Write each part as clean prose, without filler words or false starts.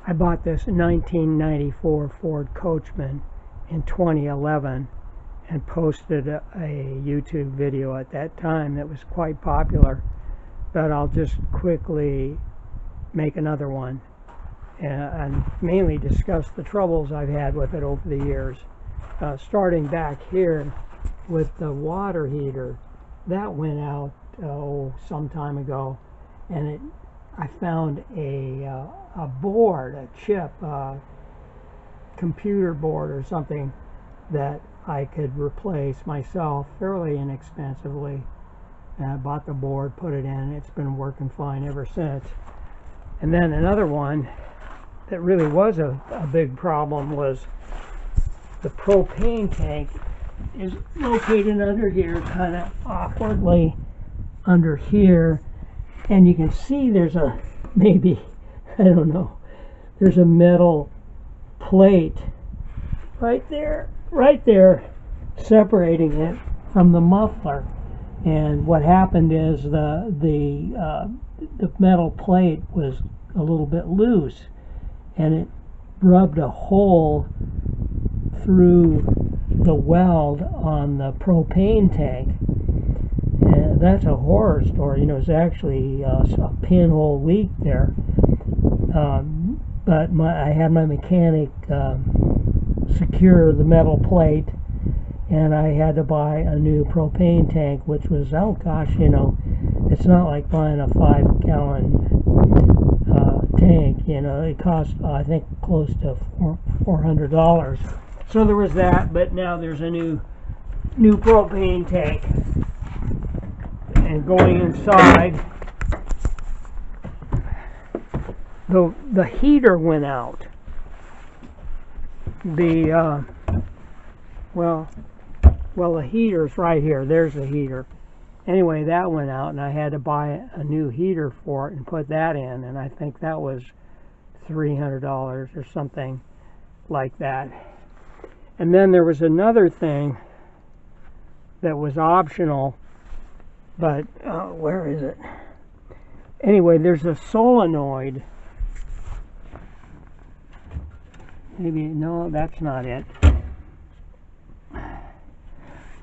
I bought this 1994 Ford Coachman in 2011 and posted a YouTube video at that time that was quite popular, but I'll just quickly make another one and mainly discuss the troubles I've had with it over the years. Starting back here with the water heater, that went out some time ago, and I found a board, a chip, computer board or something that I could replace myself fairly inexpensively. And I bought the board, put it in, it's been working fine ever since. And then another one that really was a big problem was the propane tank is located under here, kind of awkwardly under here, and you can see there's a, maybe, I don't know, there's a metal plate right there separating it from the muffler. And what happened is the metal plate was a little bit loose, and it rubbed a hole through the weld on the propane tank. And that's a horror story. You know, it's actually a pinhole leak there. But I had my mechanic secure the metal plate, and I had to buy a new propane tank, which was, oh gosh, you know, it's not like buying a 5-gallon tank. You know, it cost, I think, close to $400. So there was that, but now there's a new propane tank. And going inside, the heater went out. The heater's right here. There's the heater. Anyway, that went out, and I had to buy a new heater for it and put that in, and I think that was $300 or something like that. And then there was another thing that was optional, but where is it? Anyway, there's a solenoid. Maybe, no, that's not it.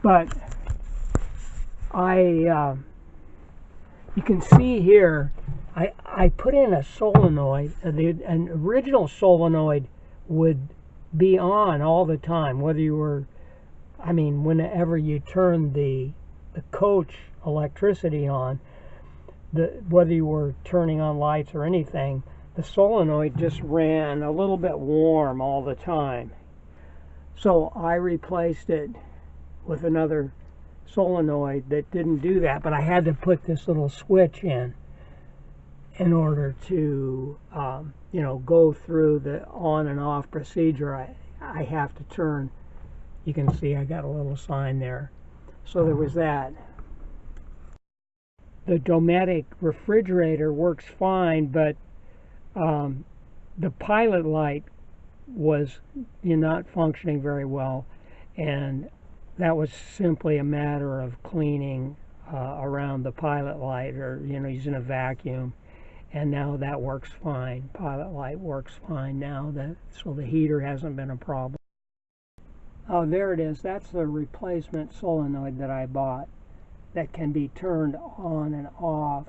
But you can see here, I put in a solenoid. An original solenoid would be on all the time, whether you were, I mean, whenever you turned the coach electricity on, whether you were turning on lights or anything, the solenoid just ran a little bit warm all the time. So I replaced it with another solenoid that didn't do that, but I had to put this little switch in order to you know, go through the on and off procedure. I have to turn. You can see I got a little sign there. So there was that. The Dometic refrigerator works fine, but the pilot light was not functioning very well, and that was simply a matter of cleaning around the pilot light, or using a vacuum, and now that works fine. Pilot light works fine now, so the heater hasn't been a problem. Oh, there it is. That's the replacement solenoid that I bought that can be turned on and off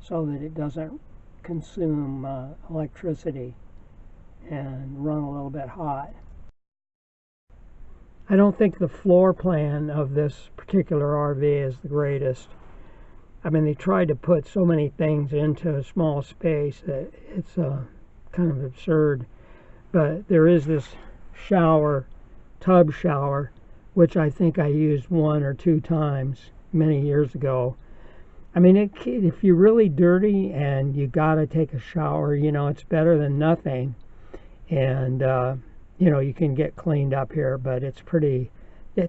so that it doesn't consume electricity and run a little bit hot. I don't think the floor plan of this particular RV is the greatest. I mean, they tried to put so many things into a small space that it's kind of absurd. But there is this tub shower, which I think I used 1 or 2 times many years ago. I mean, if you're really dirty and you gotta take a shower, it's better than nothing. And you can get cleaned up here, but it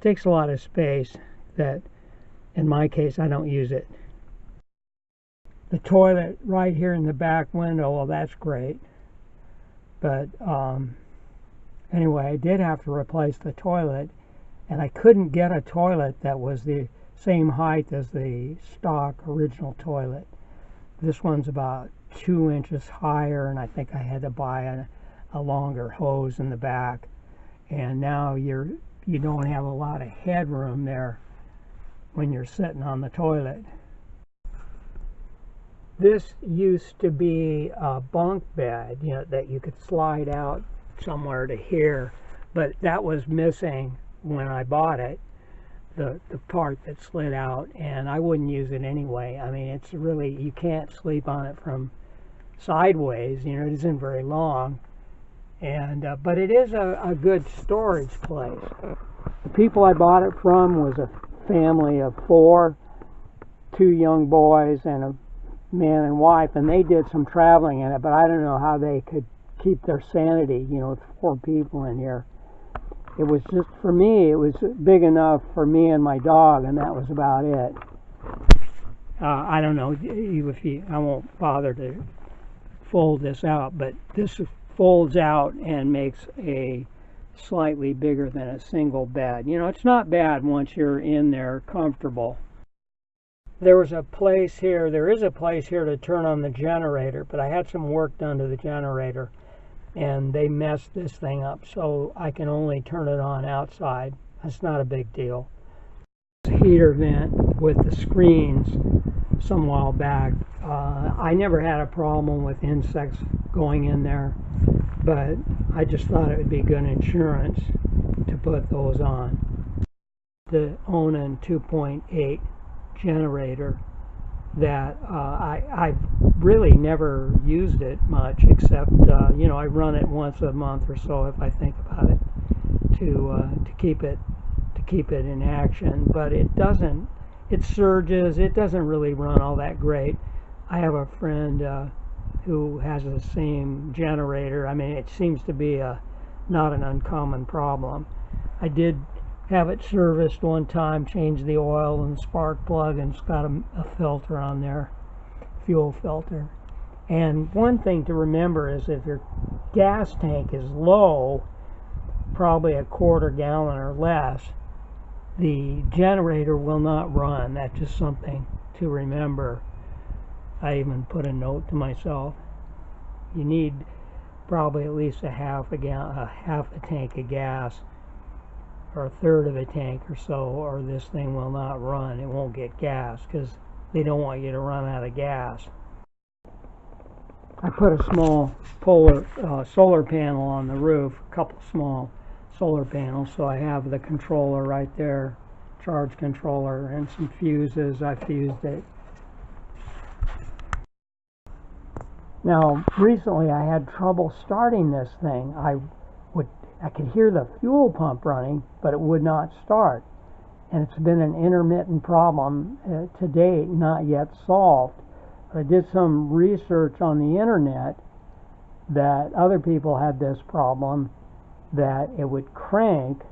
takes a lot of space that, in my case, I don't use it. The toilet right here in the back window, well, that's great. But anyway, I did have to replace the toilet, and I couldn't get a toilet that was the same height as the stock original toilet. This one's about 2 inches higher, and I think I had to buy a longer hose in the back. And now you don't have a lot of headroom there when you're sitting on the toilet. This used to be a bunk bed, that you could slide out somewhere to here, but that was missing when I bought it, the part that slid out, and I wouldn't use it anyway. I mean, it's really, you can't sleep on it from sideways, it isn't very long, and but it is a good storage place. The people I bought it from was a family of 4, 2 young boys and a man and wife, and they did some traveling in it, but I don't know how they could keep their sanity, with 4 people in here. It was just, for me, it was big enough for me and my dog, and that was about it. I don't know I won't bother to fold this out, but this folds out and makes a slightly bigger than a single bed. It's not bad once you're in there comfortable. There is a place here to turn on the generator, but I had some work done to the generator and they messed this thing up, so I can only turn it on outside. That's not a big deal. Heater vent with the screens some while back. I never had a problem with insects going in there, but I just thought it would be good insurance to put those on. The Onan 2.8 generator that I've really never used it much, except I run it once a month or so if I think about it, to keep it in action. But it surges. It doesn't really run all that great. I have a friend who has the same generator. I mean, it seems to be not an uncommon problem. I did have it serviced one time, changed the oil and spark plug, and it's got a filter on there, fuel filter. And one thing to remember is if your gas tank is low, probably a 1/4 gallon or less, the generator will not run. That's just something to remember. I even put a note to myself. You need probably at least a half a tank of gas, or 1/3 of a tank or so, or this thing will not run. It won't get gas because they don't want you to run out of gas. I put a small solar panel on the roof, a couple small solar panels, so I have the controller right there, charge controller, and some fuses. I fused it. Now, recently I had trouble starting this thing. I could hear the fuel pump running, but it would not start. And it's been an intermittent problem to date, not yet solved. I did some research on the internet that other people had this problem, that it would crank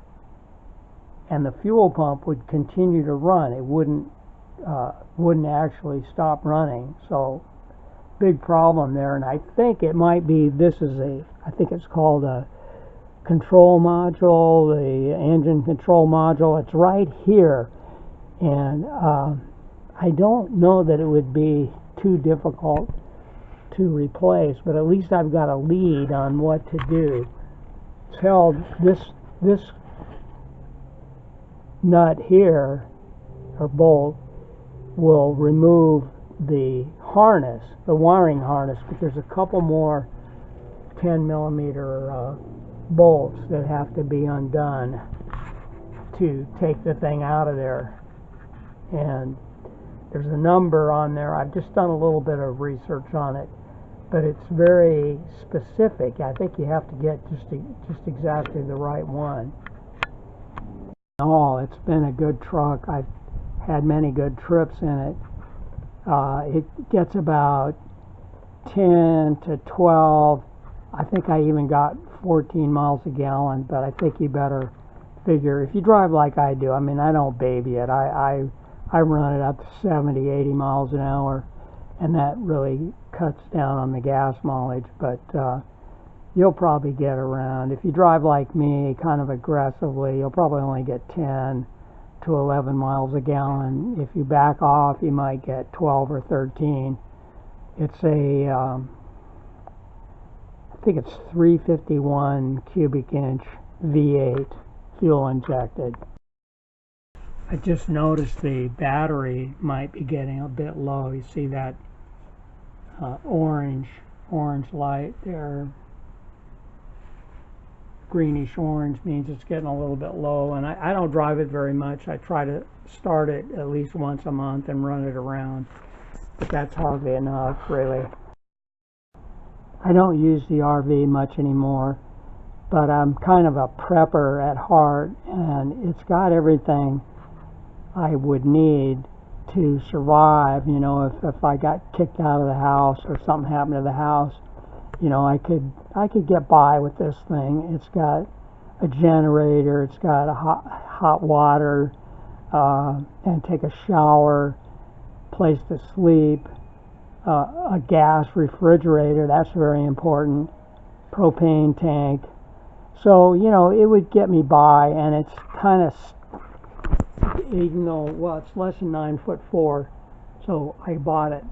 and the fuel pump would continue to run. It wouldn't actually stop running. So big problem there. And I think it might be, I think it's called a control module, the engine control module. It's right here, and I don't know that it would be too difficult to replace, but at least I've got a lead on what to do. It's held, this nut here, or bolt, will remove the harness, the wiring harness, but there's a couple more 10mm bolts that have to be undone to take the thing out of there. And there's a number on there. I've just done a little bit of research on it, but it's very specific. I think you have to get just exactly the right one. Oh, it's been a good truck. I've had many good trips in it. It gets about 10 to 12. I think I even got 14 miles a gallon, but I think you better figure, if you drive like I do, I mean, I don't baby it. I run it up to 70, 80 miles an hour, and that really cuts down on the gas mileage, but you'll probably get around, if you drive like me, kind of aggressively, you'll probably only get 10 to 11 miles a gallon. If you back off, you might get 12 or 13. It's a, I think it's 351 cubic inch V8 fuel injected. I just noticed the battery might be getting a bit low. You see that orange light there. Greenish orange means it's getting a little bit low, and I don't drive it very much. I try to start it at least once a month and run it around, but that's hardly enough, really. I don't use the RV much anymore, but I'm kind of a prepper at heart, and it's got everything I would need to survive. You know, if I got kicked out of the house or something happened to the house, you know, I could get by with this thing. It's got a generator, it's got a hot water, and take a shower, place to sleep, a gas refrigerator, that's very important, propane tank. So, you know, it would get me by, and it's kind of, even though, well, it's less than 9'4", so I bought it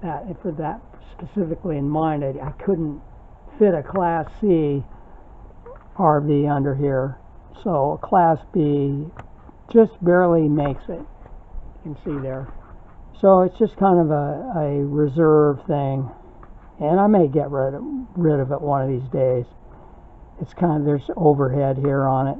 for that specifically in mind. I couldn't fit a Class C RV under here, so a Class B just barely makes it. You can see there. So it's just kind of a reserve thing, and I may get rid of it one of these days. It's kind of, there's overhead here on it.